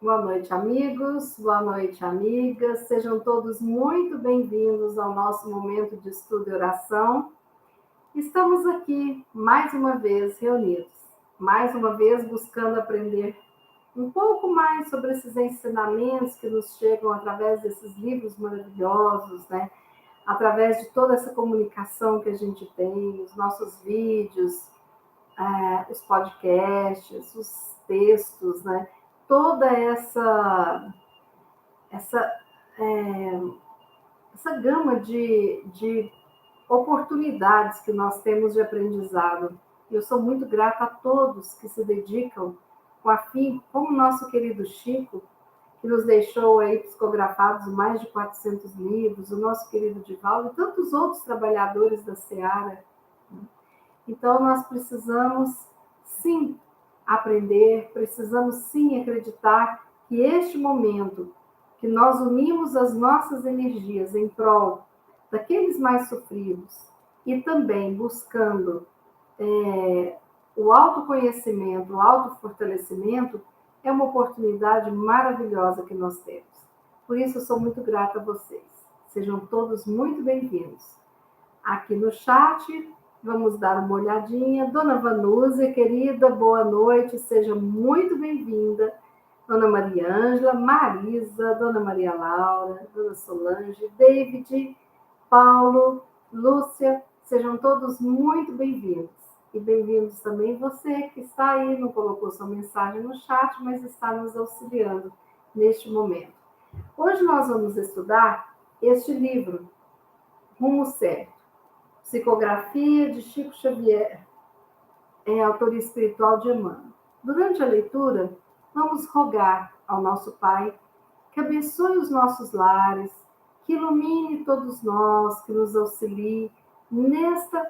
Boa noite, amigos. Boa noite, amigas. Sejam todos muito bem-vindos ao nosso momento de estudo e oração. Estamos aqui, mais uma vez, reunidos. Mais uma vez, buscando aprender um pouco mais sobre esses ensinamentos que nos chegam através desses livros maravilhosos, né? Através de toda essa comunicação que a gente tem, os nossos vídeos, os podcasts, os textos, né? Toda essa, essa gama de oportunidades que nós temos de aprendizado. Eu sou muito grata a todos que se dedicam com afinco, como o nosso querido Chico, que nos deixou aí psicografados mais de 400 livros, o nosso querido Divaldo e tantos outros trabalhadores da Seara. Então, nós precisamos, sim, aprender, precisamos, sim, acreditar que este momento que nós unimos as nossas energias em prol daqueles mais sofridos e também buscando o autoconhecimento, o autofortalecimento, é uma oportunidade maravilhosa que nós temos. Por isso, eu sou muito grata a vocês. Sejam todos muito bem-vindos. Aqui no chat, vamos dar uma olhadinha. Dona Vanúzia, querida, boa noite, seja muito bem-vinda. Dona Maria Ângela, Marisa, Dona Maria Laura, Dona Solange, David, Paulo, Lúcia, sejam todos muito bem-vindos. E bem-vindos também você que está aí, não colocou sua mensagem no chat, mas está nos auxiliando neste momento. Hoje nós vamos estudar este livro, Rumo Certo, Psicografia de Chico Xavier, autoria espiritual de Emmanuel. Durante a leitura, vamos rogar ao nosso Pai que abençoe os nossos lares, que ilumine todos nós, que nos auxilie nesta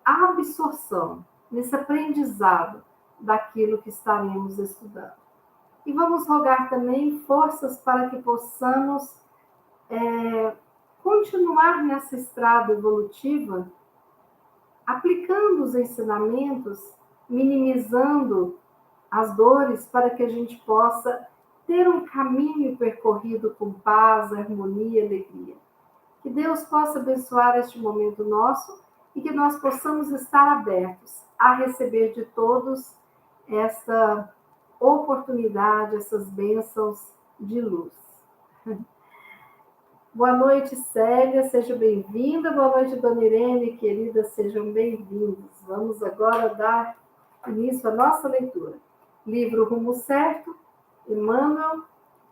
absorção, nesse aprendizado daquilo que estaremos estudando. E vamos rogar também forças para que possamos continuar nessa estrada evolutiva, aplicando os ensinamentos, minimizando as dores para que a gente possa ter um caminho percorrido com paz, harmonia e alegria. Que Deus possa abençoar este momento nosso e que nós possamos estar abertos a receber de todos essa oportunidade, essas bênçãos de luz. Boa noite, Célia, seja bem-vinda. Boa noite, Dona Irene, querida, sejam bem-vindos. Vamos agora dar início à nossa leitura. Livro Rumo Certo, Emmanuel,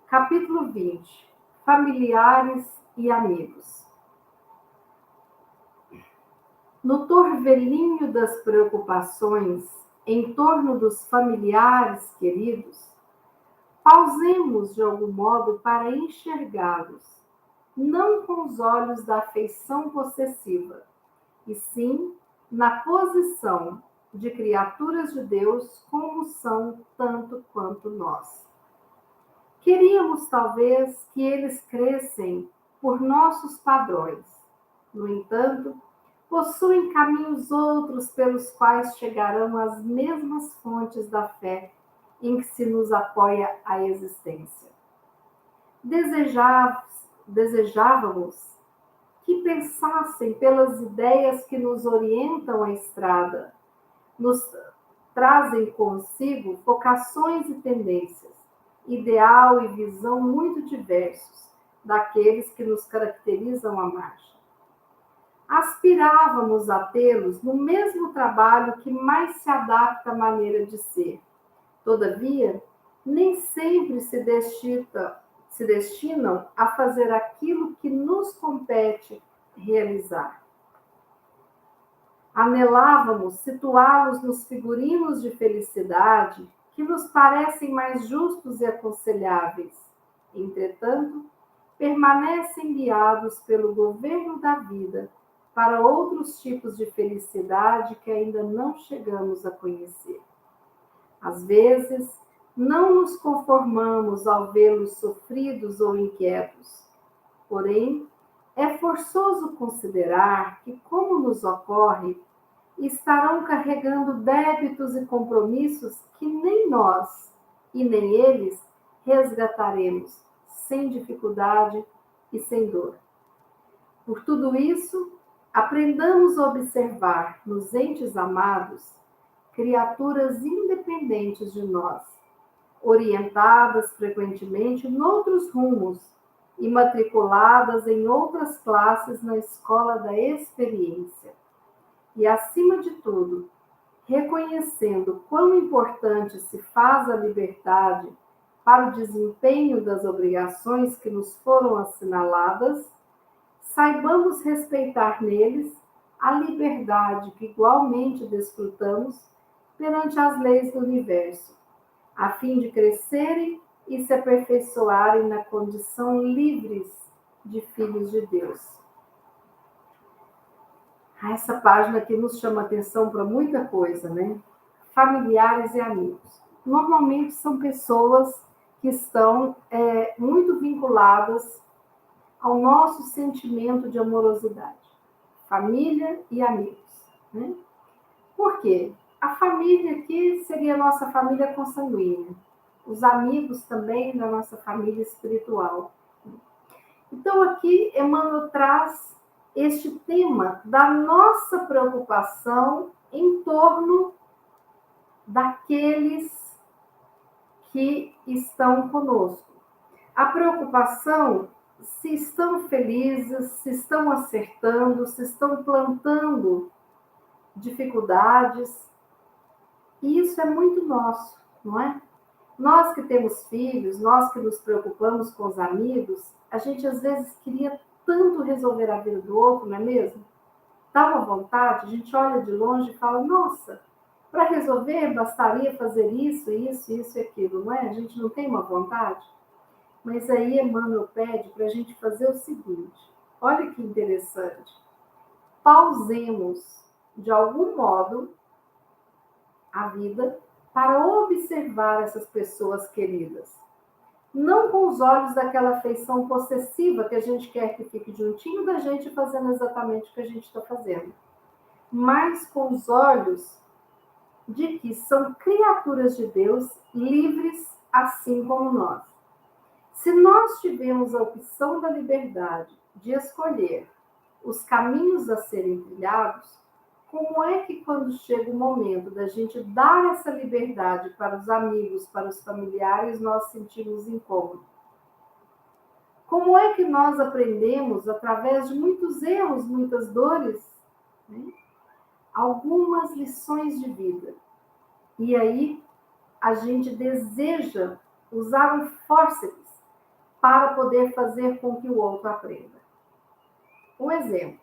capítulo 20, Familiares e Amigos. No torvelinho das preocupações em torno dos familiares queridos, pausemos de algum modo para enxergá-los, não com os olhos da afeição possessiva, e sim na posição de criaturas de Deus como são tanto quanto nós. Queríamos, talvez, que eles crescem por nossos padrões. No entanto, possuem caminhos outros pelos quais chegarão às mesmas fontes da fé em que se nos apoia a existência. Desejávamos que pensassem pelas ideias que nos orientam a estrada, nos trazem consigo vocações e tendências, ideal e visão muito diversos daqueles que nos caracterizam a marcha. Aspirávamos a tê-los no mesmo trabalho que mais se adapta à maneira de ser. Todavia, nem sempre se destinam a fazer aquilo que nos compete realizar. Anelávamos situá-los nos figurinos de felicidade que nos parecem mais justos e aconselháveis. Entretanto, permanecem guiados pelo governo da vida para outros tipos de felicidade que ainda não chegamos a conhecer. Às vezes, não nos conformamos ao vê-los sofridos ou inquietos. Porém, é forçoso considerar que, como nos ocorre, estarão carregando débitos e compromissos que nem nós e nem eles resgataremos sem dificuldade e sem dor. Por tudo isso, aprendamos a observar nos entes amados criaturas independentes de nós, orientadas frequentemente noutros rumos e matriculadas em outras classes na escola da experiência. E, acima de tudo, reconhecendo quão importante se faz a liberdade para o desempenho das obrigações que nos foram assinaladas, saibamos respeitar neles a liberdade que igualmente desfrutamos perante as leis do universo, a fim de crescerem e se aperfeiçoarem na condição livres de filhos de Deus. Essa página aqui nos chama atenção para muita coisa, né? Familiares e amigos. Normalmente são pessoas que estão muito vinculadas ao nosso sentimento de amorosidade. Família e amigos, né? Por quê? A família aqui seria a nossa família consanguínea. Os amigos também da nossa família espiritual. Então aqui Emmanuel traz este tema da nossa preocupação em torno daqueles que estão conosco. A preocupação se estão felizes, se estão acertando, se estão plantando dificuldades. E isso é muito nosso, não é? Nós que temos filhos, nós que nos preocupamos com os amigos, a gente às vezes queria tanto resolver a vida do outro, não é mesmo? Dá uma vontade, a gente olha de longe e fala, nossa, para resolver bastaria fazer isso, isso, isso e aquilo, não é? A gente não tem uma vontade? Mas aí Emmanuel pede para a gente fazer o seguinte, olha que interessante, pausemos de algum modo a vida para observar essas pessoas queridas. Não com os olhos daquela afeição possessiva que a gente quer que fique juntinho da gente fazendo exatamente o que a gente está fazendo, mas com os olhos de que são criaturas de Deus livres assim como nós. Se nós tivermos a opção da liberdade de escolher os caminhos a serem trilhados, como é que quando chega o momento da gente dar essa liberdade para os amigos, para os familiares, nós sentimos incômodo? Como é que nós aprendemos, através de muitos erros, muitas dores, né, algumas lições de vida? E aí a gente deseja usar um fórceps para poder fazer com que o outro aprenda. Um exemplo,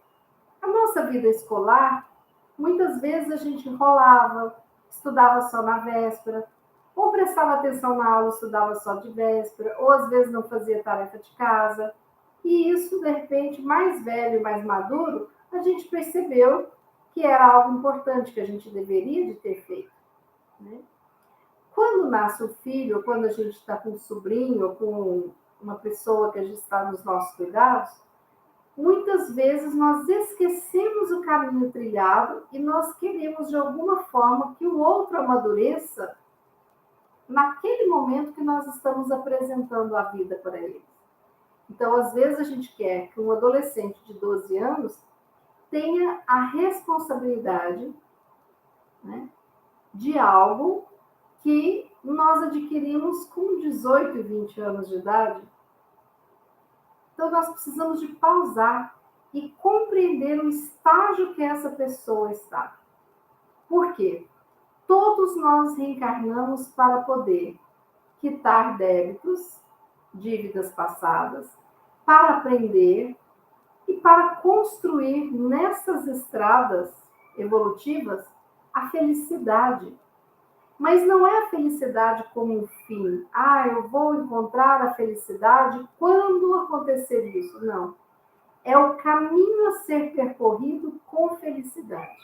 a nossa vida escolar, muitas vezes a gente enrolava, estudava só na véspera, ou prestava atenção na aula, estudava só de véspera, ou às vezes não fazia tarefa de casa. E isso, de repente, mais velho, mais maduro, a gente percebeu que era algo importante, que a gente deveria de ter feito, né? Quando nasce o filho, ou quando a gente está com um sobrinho, ou com uma pessoa que a gente está nos nossos cuidados, muitas vezes nós esquecemos o caminho trilhado e nós queremos, de alguma forma, que o outro amadureça naquele momento que nós estamos apresentando a vida para ele. Então, às vezes, a gente quer que um adolescente de 12 anos tenha a responsabilidade, né, de algo que nós adquirimos com 18 e 20 anos de idade. Então, nós precisamos de pausar e compreender o estágio que essa pessoa está. Por quê? Todos nós reencarnamos para poder quitar débitos, dívidas passadas, para aprender e para construir nessas estradas evolutivas a felicidade. Mas não é a felicidade como um fim. Eu vou encontrar a felicidade quando acontecer isso. Não. É o caminho a ser percorrido com felicidade.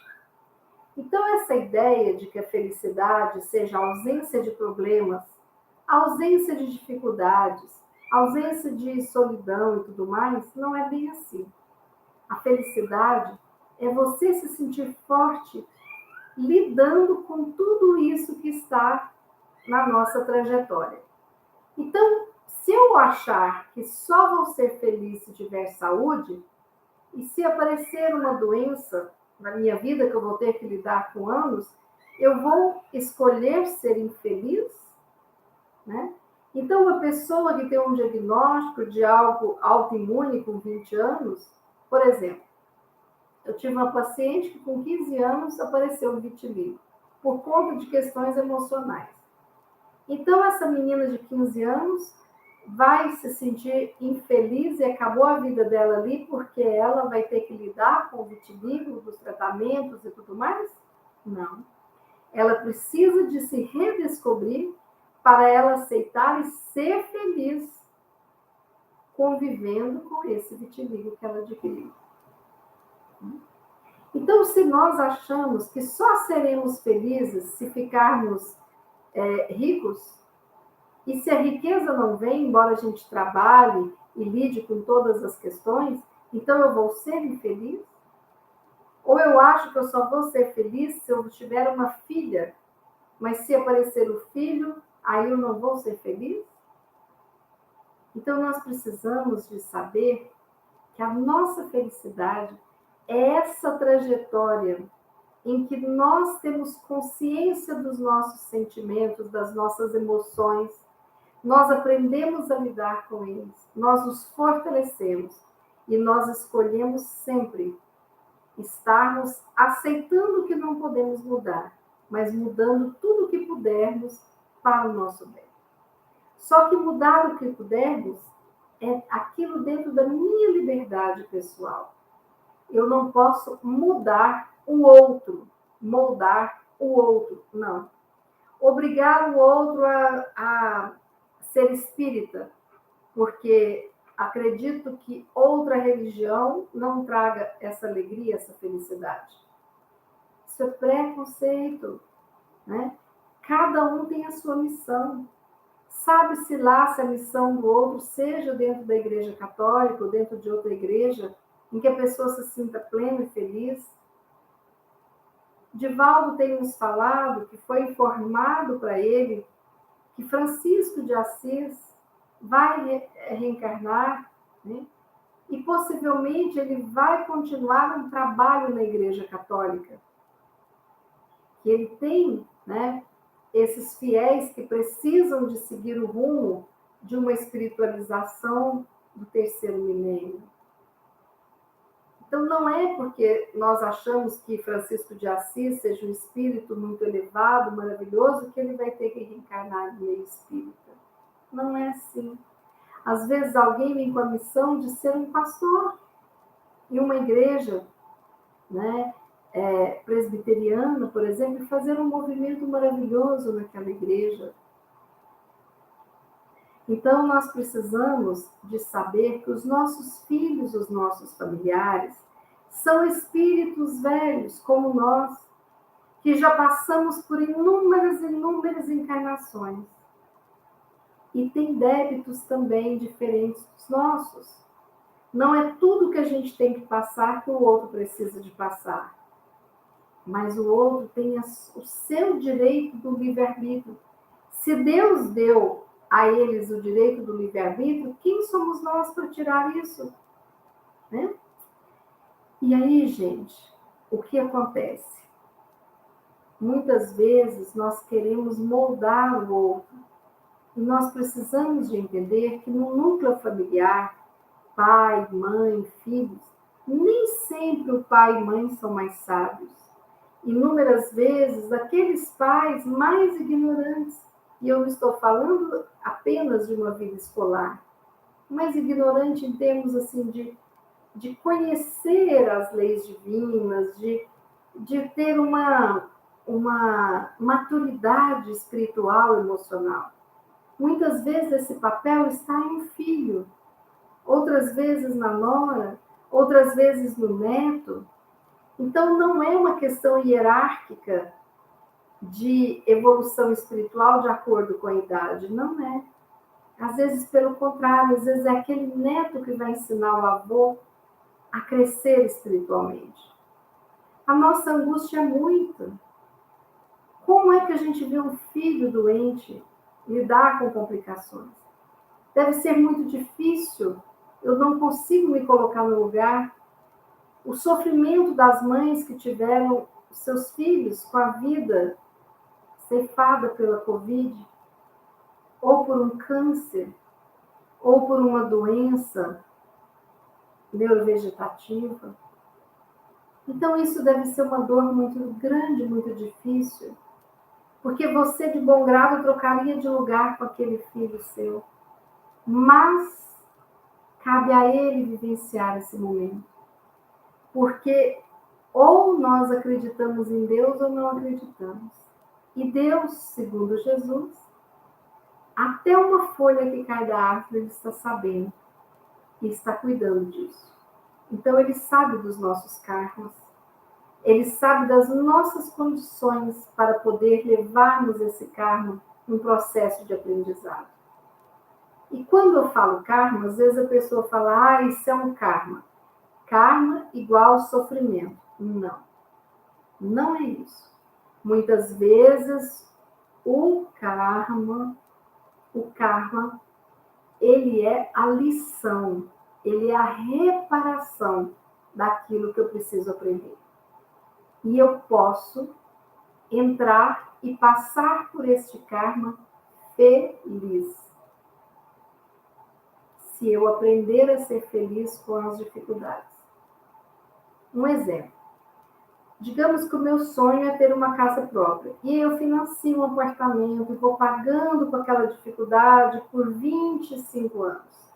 Então, essa ideia de que a felicidade seja a ausência de problemas, a ausência de dificuldades, a ausência de solidão e tudo mais, não é bem assim. A felicidade é você se sentir forte lidando com tudo isso que está na nossa trajetória. Então, se eu achar que só vou ser feliz se tiver saúde, e se aparecer uma doença na minha vida que eu vou ter que lidar com anos, eu vou escolher ser infeliz, né? Então, uma pessoa que tem um diagnóstico de algo autoimune com 20 anos, por exemplo, eu tive uma paciente que com 15 anos apareceu vitiligo, por conta de questões emocionais. Então, essa menina de 15 anos vai se sentir infeliz e acabou a vida dela ali porque ela vai ter que lidar com o vitiligo, dos tratamentos e tudo mais? Não. Ela precisa de se redescobrir para ela aceitar e ser feliz convivendo com esse vitiligo que ela adquiriu. Então, se nós achamos que só seremos felizes se ficarmos ricos, e se a riqueza não vem, embora a gente trabalhe e lide com todas as questões, então eu vou ser infeliz? Ou eu acho que eu só vou ser feliz se eu tiver uma filha, mas se aparecer o filho, aí eu não vou ser feliz? Então nós precisamos de saber que a nossa felicidade é essa trajetória em que nós temos consciência dos nossos sentimentos, das nossas emoções, nós aprendemos a lidar com eles, nós nos fortalecemos e nós escolhemos sempre estarmos aceitando o que não podemos mudar, mas mudando tudo o que pudermos para o nosso bem. Só que mudar o que pudermos é aquilo dentro da minha liberdade pessoal. Eu não posso mudar o outro, moldar o outro, não. Obrigar o outro a ser espírita, porque acredito que outra religião não traga essa alegria, essa felicidade. Isso é preconceito, né? Cada um tem a sua missão. Sabe-se lá se a missão do outro seja dentro da igreja católica ou dentro de outra igreja, em que a pessoa se sinta plena e feliz. Divaldo tem nos falado que foi informado para ele que Francisco de Assis vai reencarnar, né? E possivelmente ele vai continuar um trabalho na Igreja Católica. Que ele tem, né, esses fiéis que precisam de seguir o rumo de uma espiritualização do terceiro milênio. Então, não é porque nós achamos que Francisco de Assis seja um espírito muito elevado, maravilhoso, que ele vai ter que reencarnar no meio espírita. Não é assim. Às vezes, alguém vem com a missão de ser um pastor em uma igreja, né, presbiteriana, por exemplo, e fazer um movimento maravilhoso naquela igreja. Então, nós precisamos de saber que os nossos filhos, os nossos familiares, são espíritos velhos, como nós, que já passamos por inúmeras encarnações. E tem débitos também diferentes dos nossos. Não é tudo que a gente tem que passar que o outro precisa de passar. Mas o outro tem o seu direito do livre-arbítrio. Se Deus deu a eles o direito do livre-arbítrio, quem somos nós para tirar isso? Né? E aí, gente, o que acontece? Muitas vezes nós queremos moldar o outro. E nós precisamos de entender que no núcleo familiar, pai, mãe, filhos, nem sempre o pai e mãe são mais sábios. Inúmeras vezes, aqueles pais mais ignorantes, e eu não estou falando apenas de uma vida escolar, mas ignorante em termos assim de conhecer as leis divinas, de ter uma maturidade espiritual, emocional. Muitas vezes esse papel está em um filho, outras vezes na nora, outras vezes no neto. Então, não é uma questão hierárquica de evolução espiritual de acordo com a idade, não é. Às vezes, pelo contrário, às vezes é aquele neto que vai ensinar o avô a crescer espiritualmente. A nossa angústia é muita. Como é que a gente vê um filho doente lidar com complicações? Deve ser muito difícil, eu não consigo me colocar no lugar. O sofrimento das mães que tiveram seus filhos com a vida ceifada pela Covid, ou por um câncer, ou por uma doença neurovegetativa. Então, isso deve ser uma dor muito grande, muito difícil, porque você, de bom grado, trocaria de lugar com aquele filho seu. Mas cabe a ele vivenciar esse momento. Porque ou nós acreditamos em Deus ou não acreditamos. E Deus, segundo Jesus, até uma folha que cai da árvore, ele está sabendo e está cuidando disso. Então, ele sabe dos nossos karmas. Ele sabe das nossas condições para poder levarmos esse karma num processo de aprendizado. E quando eu falo karma, às vezes a pessoa fala, isso é um karma. Karma igual sofrimento. Não. Não é isso. Muitas vezes, o karma, ele é a lição, ele é a reparação daquilo que eu preciso aprender. E eu posso entrar e passar por este karma feliz. Se eu aprender a ser feliz com as dificuldades. Um exemplo. Digamos que o meu sonho é ter uma casa própria. E eu financio um apartamento e vou pagando com aquela dificuldade por 25 anos.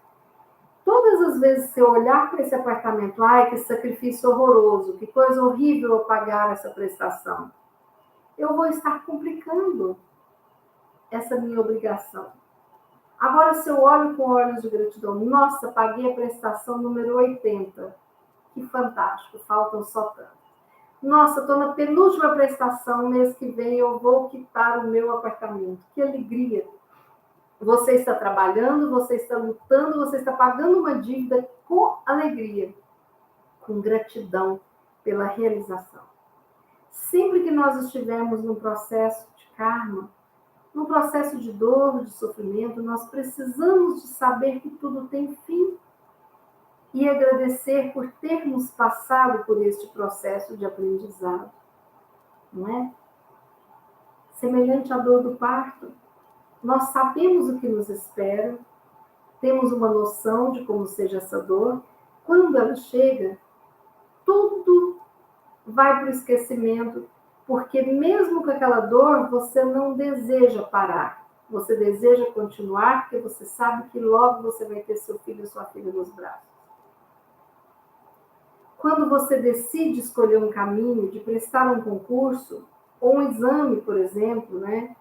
Todas as vezes que eu olhar para esse apartamento, que sacrifício horroroso, que coisa horrível eu pagar essa prestação, eu vou estar complicando essa minha obrigação. Agora, se eu olho com olhos de gratidão, nossa, paguei a prestação número 80, que fantástico, faltam só tanto. Nossa, estou na penúltima prestação, mês que vem eu vou quitar o meu apartamento. Que alegria! Você está trabalhando, você está lutando, você está pagando uma dívida com alegria, com gratidão pela realização. Sempre que nós estivermos num processo de karma, num processo de dor, de sofrimento, nós precisamos de saber que tudo tem fim e agradecer por termos passado por este processo de aprendizado, não é? Semelhante à dor do parto, nós sabemos o que nos espera, temos uma noção de como seja essa dor. Quando ela chega, tudo vai para o esquecimento, porque mesmo com aquela dor, você não deseja parar. Você deseja continuar, porque você sabe que logo você vai ter seu filho e sua filha nos braços. Quando você decide escolher um caminho de prestar um concurso, ou um exame, por exemplo, né?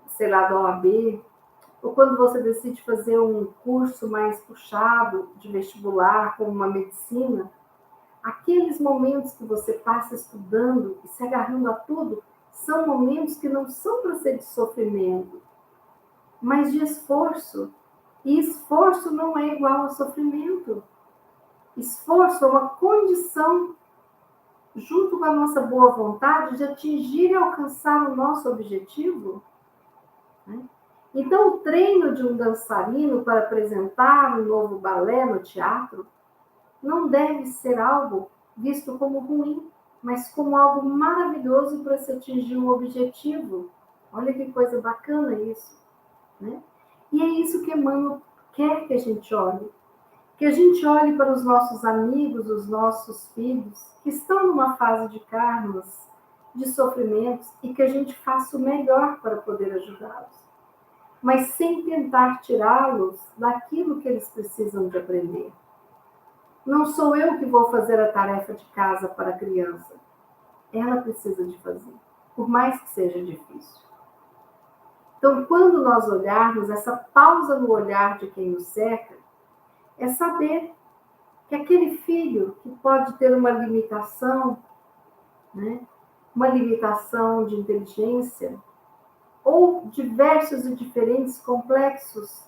Sei lá, da OAB, ou quando você decide fazer um curso mais puxado de vestibular, como uma medicina, aqueles momentos que você passa estudando e se agarrando a tudo, são momentos que não são para ser de sofrimento, mas de esforço. E esforço não é igual a sofrimento. Esforço é uma condição, junto com a nossa boa vontade, de atingir e alcançar o nosso objetivo. Né? Então, o treino de um dançarino para apresentar um novo balé no teatro não deve ser algo visto como ruim, mas como algo maravilhoso para se atingir um objetivo. Olha que coisa bacana isso. Né? E é isso que Emmanuel quer que a gente olhe. Que a gente olhe para os nossos amigos, os nossos filhos, que estão numa fase de karmas, de sofrimentos, e que a gente faça o melhor para poder ajudá-los. Mas sem tentar tirá-los daquilo que eles precisam de aprender. Não sou eu que vou fazer a tarefa de casa para a criança. Ela precisa de fazer, por mais que seja difícil. Então, quando nós olharmos, essa pausa no olhar de quem nos cerca, é saber que aquele filho que pode ter uma limitação, né, uma limitação de inteligência, ou diversos e diferentes complexos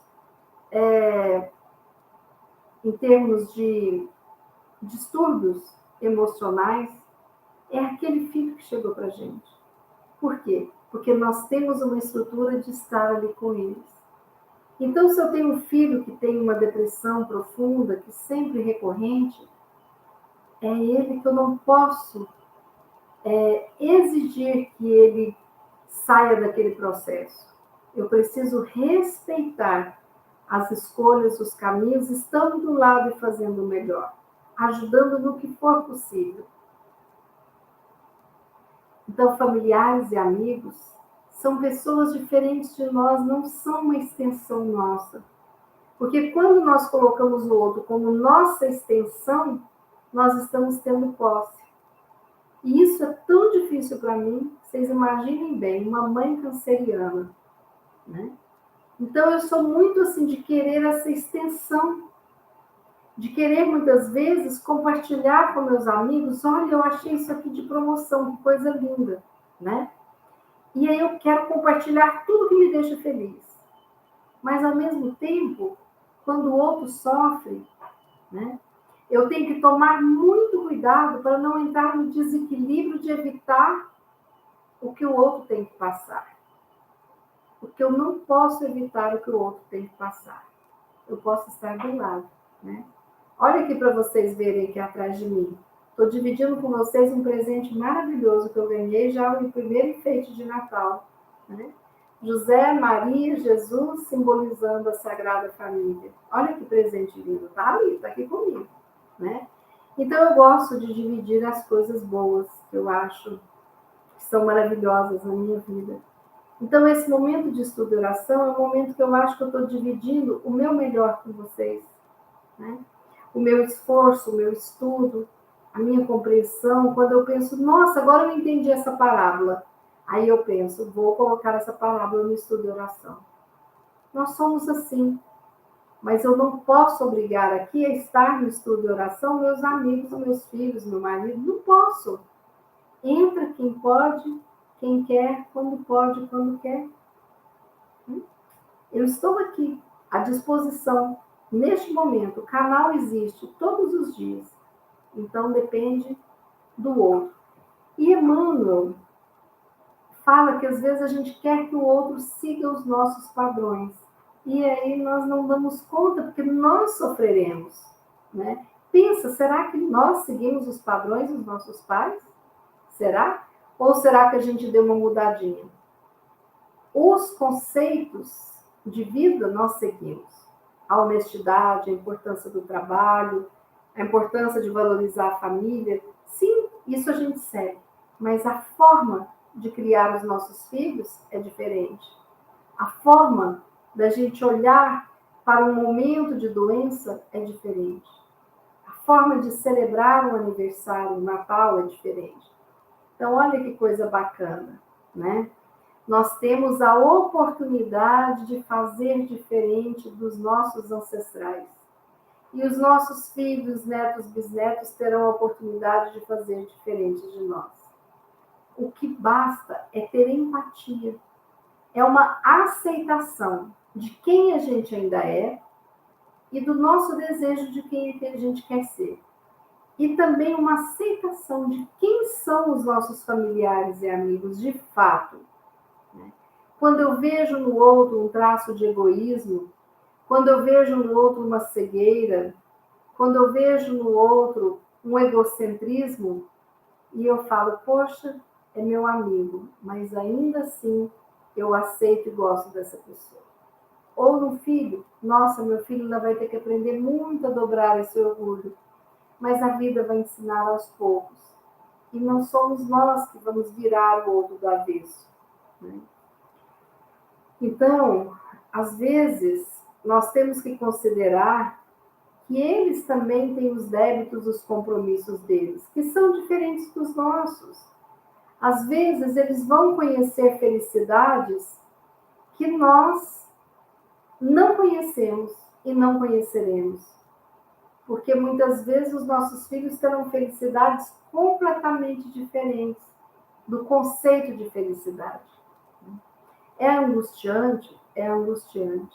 em termos de distúrbios emocionais, é aquele filho que chegou para a gente. Por quê? Porque nós temos uma estrutura de estar ali com eles. Então, se eu tenho um filho que tem uma depressão profunda, que sempre recorrente, é ele que eu não posso exigir que ele saia daquele processo. Eu preciso respeitar as escolhas, os caminhos, estando do lado e fazendo o melhor, ajudando no que for possível. Então, familiares e amigos são pessoas diferentes de nós, não são uma extensão nossa. Porque quando nós colocamos o outro como nossa extensão, nós estamos tendo posse. E isso é tão difícil para mim, vocês imaginem bem, uma mãe canceriana, né? Então, eu sou muito assim de querer essa extensão, de querer muitas vezes compartilhar com meus amigos, olha, eu achei isso aqui de promoção, que coisa linda, né? E aí eu quero compartilhar tudo que me deixa feliz. Mas, ao mesmo tempo, quando o outro sofre, né, eu tenho que tomar muito cuidado para não entrar no desequilíbrio de evitar o que o outro tem que passar. Porque eu não posso evitar o que o outro tem que passar. Eu posso estar do lado, né? Olha aqui para vocês verem aqui atrás de mim. Estou dividindo com vocês um presente maravilhoso que eu ganhei já no primeiro enfeite de Natal, né? José, Maria, Jesus simbolizando a Sagrada Família. Olha que presente lindo, tá ali, tá aqui comigo, né? Então eu gosto de dividir as coisas boas que eu acho que são maravilhosas na minha vida. Então esse momento de estudo e oração é um momento que eu acho que eu estou dividindo o meu melhor com vocês, né? O meu esforço, o meu estudo, a minha compreensão, quando eu penso, nossa, agora eu entendi essa parábola. Aí eu penso, vou colocar essa parábola no estudo e oração. Nós somos assim, mas eu não posso obrigar aqui a estar no estudo e oração meus amigos, meus filhos, meu marido, não posso. Entra quem pode, quem quer, quando pode, quando quer. Eu estou aqui, à disposição. Neste momento, o canal existe todos os dias. Então, depende do outro. E Emmanuel fala que às vezes a gente quer que o outro siga os nossos padrões. E aí nós não damos conta, porque nós sofreremos, né? Pensa, será que nós seguimos os padrões dos nossos pais? Será? Ou será que a gente deu uma mudadinha? Os conceitos de vida nós seguimos. A honestidade, a importância do trabalho, a importância de valorizar a família. Sim, isso a gente segue. Mas a forma de criar os nossos filhos é diferente. A forma da gente olhar para um momento de doença é diferente. A forma de celebrar o aniversário, o Natal é diferente. Então, olha que coisa bacana, né? Nós temos a oportunidade de fazer diferente dos nossos ancestrais. E os nossos filhos, netos, bisnetos terão a oportunidade de fazer diferente de nós. O que basta é ter empatia. É uma aceitação de quem a gente ainda é e do nosso desejo de quem a gente quer ser. E também uma aceitação de quem são os nossos familiares e amigos de fato. Quando eu vejo no outro um traço de egoísmo, quando eu vejo no outro uma cegueira, quando eu vejo no outro um egocentrismo, e eu falo, poxa, é meu amigo, mas ainda assim eu aceito e gosto dessa pessoa. Ou no filho, nossa, meu filho ainda vai ter que aprender muito a dobrar esse orgulho, mas a vida vai ensinar aos poucos. E não somos nós que vamos virar o outro do avesso, né? Então, às vezes, nós temos que considerar que eles também têm os débitos, os compromissos deles, que são diferentes dos nossos. Às vezes, eles vão conhecer felicidades que nós não conhecemos e não conheceremos. Porque muitas vezes os nossos filhos terão felicidades completamente diferentes do conceito de felicidade. É angustiante? É angustiante.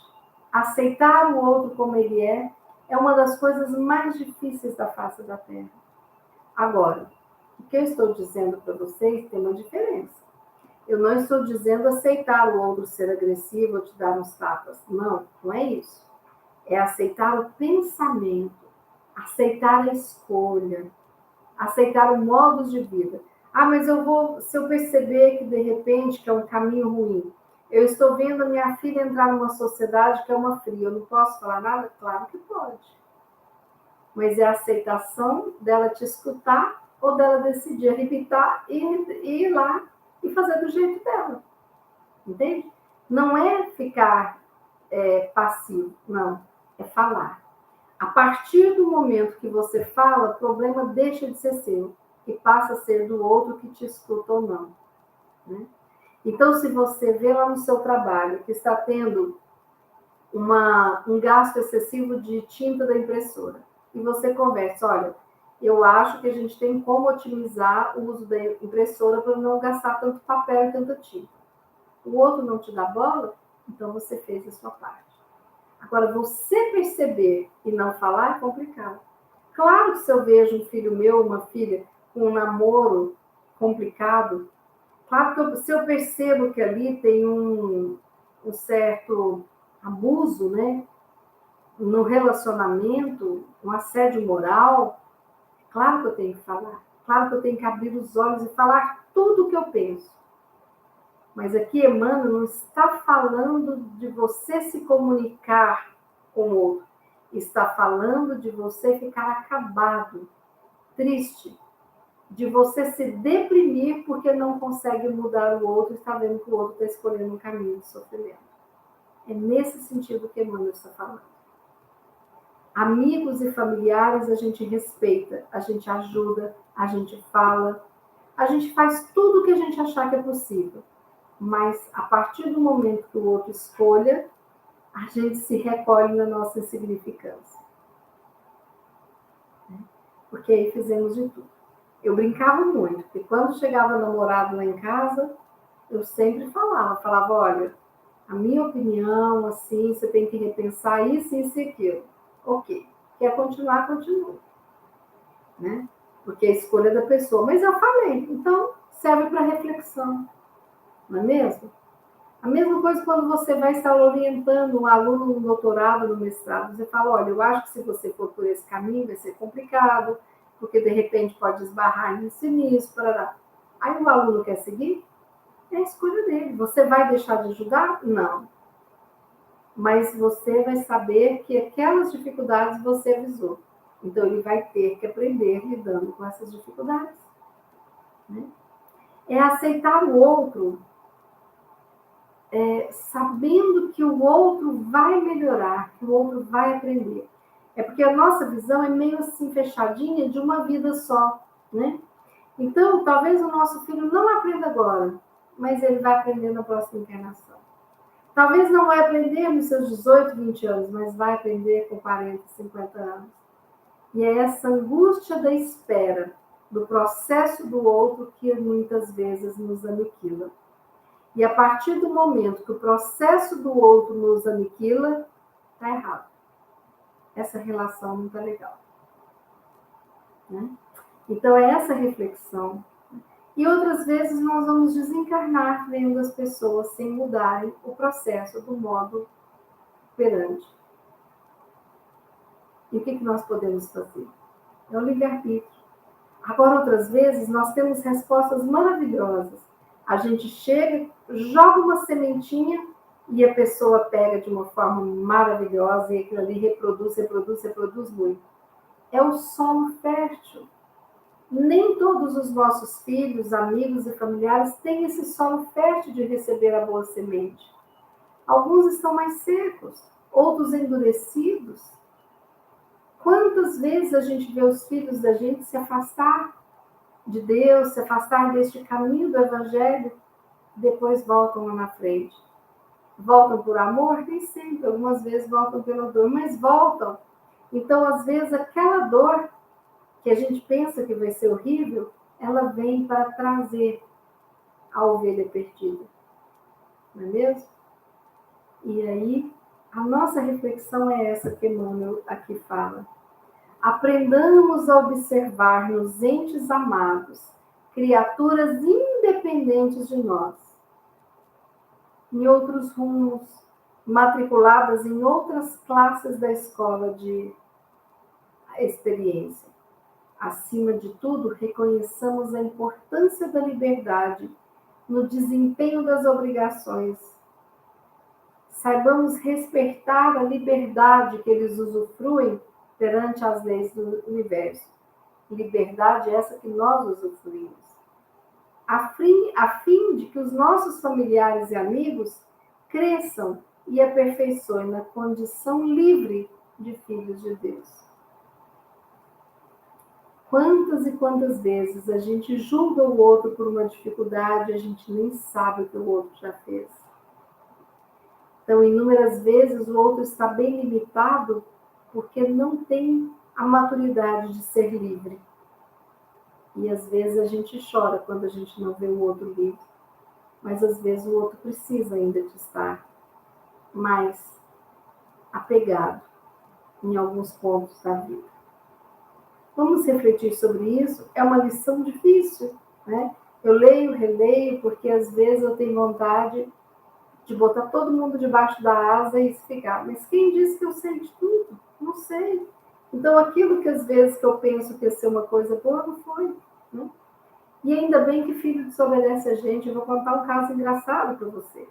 Aceitar o outro como ele é uma das coisas mais difíceis da face da Terra. Agora, o que eu estou dizendo para vocês tem uma diferença. Eu não estou dizendo aceitar o outro ser agressivo ou te dar uns tapas. Não, não é isso. É aceitar o pensamento, aceitar a escolha, aceitar o modo de vida. Ah, mas se eu perceber que de repente que é um caminho ruim, eu estou vendo a minha filha entrar numa sociedade que é uma fria, eu não posso falar nada? Claro que pode. Mas é a aceitação dela te escutar ou dela decidir arrebitar e ir lá e fazer do jeito dela. Entende? Não é ficar passivo, não. É falar. A partir do momento que você fala, o problema deixa de ser seu e passa a ser do outro que te escuta ou não. Né? Então, se você vê lá no seu trabalho que está tendo um gasto excessivo de tinta da impressora, e você conversa, olha, eu acho que a gente tem como otimizar o uso da impressora para não gastar tanto papel e tanta tinta. O outro não te dá bola, então você fez a sua parte. Agora, você perceber e não falar é complicado. Claro que se eu vejo um filho meu, uma filha, com um namoro complicado, claro que se eu percebo que ali tem um certo abuso, né, no relacionamento, um assédio moral, claro que eu tenho que falar. Claro que eu tenho que abrir os olhos e falar tudo o que eu penso. Mas aqui Emmanuel não está falando de você se comunicar com o outro. Está falando de você ficar acabado, triste, de você se deprimir porque não consegue mudar o outro e está vendo que o outro está escolhendo um caminho de sofrimento. É nesse sentido que Emmanuel está falando. Amigos e familiares a gente respeita, a gente ajuda, a gente fala, a gente faz tudo o que a gente achar que é possível. Mas a partir do momento que o outro escolha, a gente se recolhe na nossa insignificância. Porque aí fizemos de tudo. Eu brincava muito, porque quando chegava namorado lá em casa, eu sempre falava, olha, a minha opinião, assim, você tem que repensar isso, isso e aquilo. Ok. Quer continuar, continua. Né? Porque é a escolha da pessoa. Mas eu falei, então serve para reflexão. Não é mesmo? A mesma coisa quando você vai estar orientando um aluno no doutorado, no mestrado. Você fala, olha, eu acho que se você for por esse caminho vai ser complicado, porque de repente pode esbarrar nisso e nisso. Parará. Aí o aluno quer seguir? É a escolha dele. Você vai deixar de ajudar? Não. Mas você vai saber que aquelas dificuldades você avisou. Então, ele vai ter que aprender lidando com essas dificuldades. Né? É aceitar o outro, sabendo que o outro vai melhorar, que o outro vai aprender. É porque a nossa visão é meio assim fechadinha de uma vida só. Né? Então, talvez o nosso filho não aprenda agora, mas ele vai aprender na próxima encarnação. Talvez não vai aprender nos seus 18, 20 anos, mas vai aprender com 40, 50 anos. E é essa angústia da espera, do processo do outro, que muitas vezes nos aniquila. E a partir do momento que o processo do outro nos aniquila, está errado. Essa relação não está legal. Né? Então, é essa reflexão. E outras vezes nós vamos desencarnar vendo as pessoas sem mudarem o processo do modo operante. E o que nós podemos fazer? É o livre-arbítrio. Agora, outras vezes, nós temos respostas maravilhosas. A gente chega, joga uma sementinha e a pessoa pega de uma forma maravilhosa e aquilo ali reproduz muito. É o solo fértil. Nem todos os nossos filhos, amigos e familiares têm esse solo fértil de receber a boa semente. Alguns estão mais secos, outros endurecidos. Quantas vezes a gente vê os filhos da gente se afastar de Deus, se afastar deste caminho do Evangelho, depois voltam lá na frente. Voltam por amor? Nem sempre, algumas vezes voltam pela dor, mas voltam. Então, às vezes, aquela dor que a gente pensa que vai ser horrível, ela vem para trazer a ovelha perdida. Não é mesmo? E aí, a nossa reflexão é essa que Emmanuel aqui fala. Aprendamos a observar nos entes amados criaturas independentes de nós, em outros rumos, matriculadas em outras classes da escola de experiência. Acima de tudo, reconheçamos a importância da liberdade no desempenho das obrigações. Saibamos respeitar a liberdade que eles usufruem perante as leis do universo. Liberdade essa que nós usufruímos. A fim de que os nossos familiares e amigos cresçam e aperfeiçoem na condição livre de filhos de Deus. Quantas e quantas vezes a gente julga o outro por uma dificuldade, a gente nem sabe o que o outro já fez. Então, inúmeras vezes o outro está bem limitado porque não tem a maturidade de ser livre. E às vezes a gente chora quando a gente não vê o outro livre. Mas às vezes o outro precisa ainda de estar mais apegado em alguns pontos da vida. Vamos refletir sobre isso. É uma lição difícil, né? Eu leio, releio, porque às vezes eu tenho vontade de botar todo mundo debaixo da asa e ficar. Mas quem disse que eu sei de tudo? Não sei. Então, aquilo que às vezes que eu penso que ia ser uma coisa boa, não foi. Né? E ainda bem que filho desobedece a gente. Eu vou contar um caso engraçado para vocês.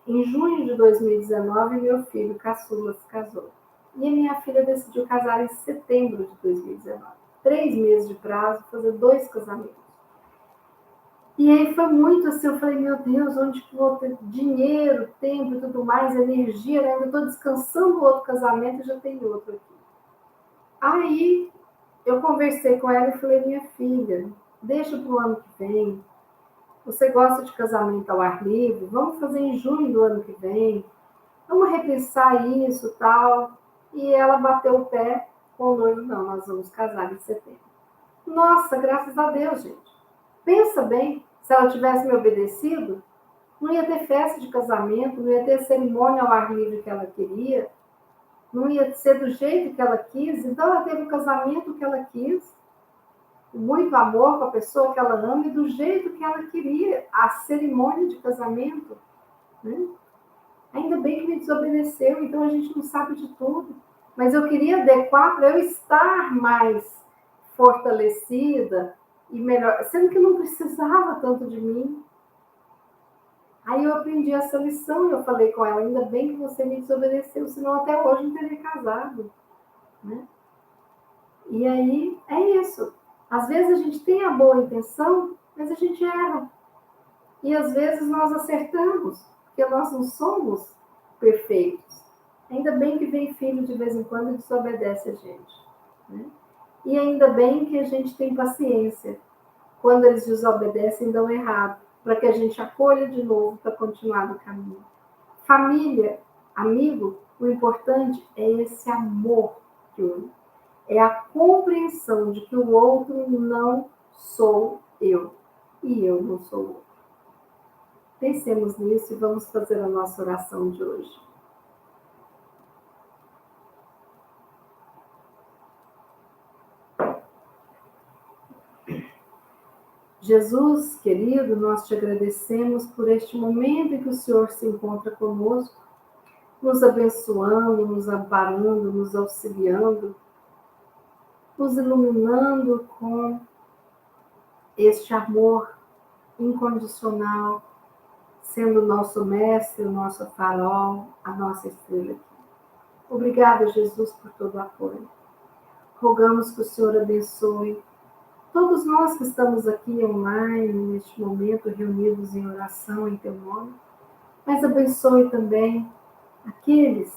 Em junho de 2019, meu filho caçula se casou. E a minha filha decidiu casar em setembro de 2019. 3 meses de prazo, fazer 2 casamentos. E aí foi muito assim, eu falei, meu Deus, onde que vou ter dinheiro, tempo e tudo mais, energia, né? Eu estou descansando o outro casamento e já tem outro aqui. Aí eu conversei com ela e falei, minha filha, deixa para o ano que vem. Você gosta de casamento ao ar livre? Vamos fazer em junho do ano que vem. Vamos repensar isso e tal. E ela bateu o pé com o noivo, não, nós vamos casar em setembro. Nossa, graças a Deus, gente. Pensa bem, se ela tivesse me obedecido, não ia ter festa de casamento, não ia ter cerimônia ao ar livre que ela queria, não ia ser do jeito que ela quis. Então, ela teve o casamento que ela quis, com muito amor com a pessoa que ela ama e do jeito que ela queria, a cerimônia de casamento. Né? Ainda bem que me desobedeceu, então a gente não sabe de tudo. Mas eu queria adequar para eu estar mais fortalecida e melhor, sendo que não precisava tanto de mim. Aí eu aprendi essa lição e eu falei com ela, ainda bem que você me desobedeceu, senão até hoje não teria casado. Né? E aí é isso. Às vezes a gente tem a boa intenção, mas a gente erra. E às vezes nós acertamos, porque nós não somos perfeitos. Ainda bem que vem filho de vez em quando e desobedece a gente. Né? E ainda bem que a gente tem paciência. Quando eles desobedecem, dão errado, para que a gente acolha de novo para continuar no caminho. Família, amigo, o importante é esse amor que une. É a compreensão de que o outro não sou eu e eu não sou o outro. Pensemos nisso e vamos fazer a nossa oração de hoje. Jesus, querido, nós te agradecemos por este momento em que o Senhor se encontra conosco, nos abençoando, nos amparando, nos auxiliando, nos iluminando com este amor incondicional, sendo o nosso mestre, o nosso farol, a nossa estrela aqui. Obrigada, Jesus, por todo o apoio. Rogamos que o Senhor abençoe todos nós que estamos aqui online, neste momento, reunidos em oração em teu nome, mas abençoe também aqueles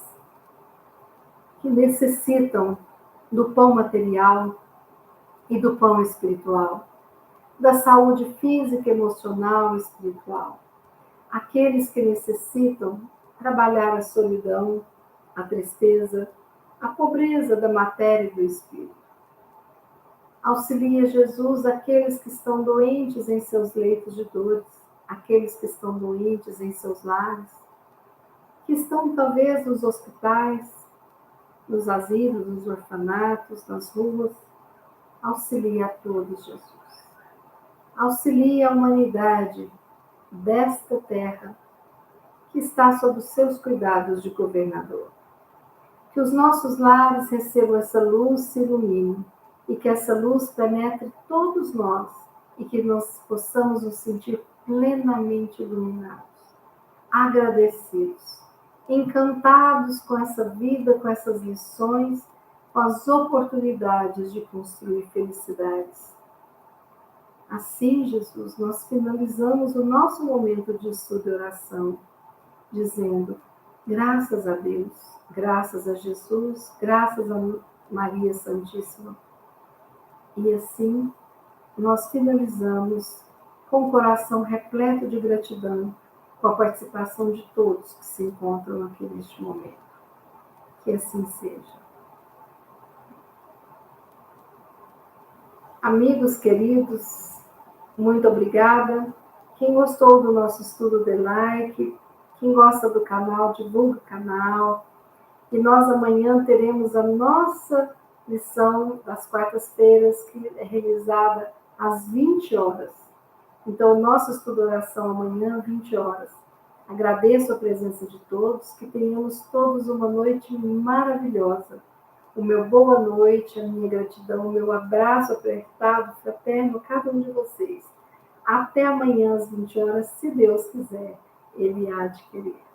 que necessitam do pão material e do pão espiritual, da saúde física, emocional e espiritual. Aqueles que necessitam trabalhar a solidão, a tristeza, a pobreza da matéria e do espírito. Auxilia, Jesus, aqueles que estão doentes em seus leitos de dores, aqueles que estão doentes em seus lares, que estão talvez nos hospitais, nos asilos, nos orfanatos, nas ruas. Auxilia a todos, Jesus. Auxilia a humanidade desta terra que está sob os seus cuidados de governador. Que os nossos lares recebam essa luz, se ilumine, e que essa luz penetre todos nós, e que nós possamos nos sentir plenamente iluminados, agradecidos, encantados com essa vida, com essas lições, com as oportunidades de construir felicidades. Assim, Jesus, nós finalizamos o nosso momento de estudo e oração, dizendo: graças a Deus, graças a Jesus, graças a Maria Santíssima. E assim, nós finalizamos com o coração repleto de gratidão, com a participação de todos que se encontram aqui neste momento. Que assim seja. Amigos queridos, muito obrigada. Quem gostou do nosso estudo, dê like. Quem gosta do canal, divulga o canal. E nós amanhã teremos a nossa lição das quartas-feiras, que é realizada às 20 horas. Então, o nosso estudo oração amanhã, 20 horas. Agradeço a presença de todos, que tenhamos todos uma noite maravilhosa. O meu boa noite, a minha gratidão, o meu abraço apertado, fraterno a cada um de vocês. Até amanhã às 20 horas, se Deus quiser, Ele há de querer.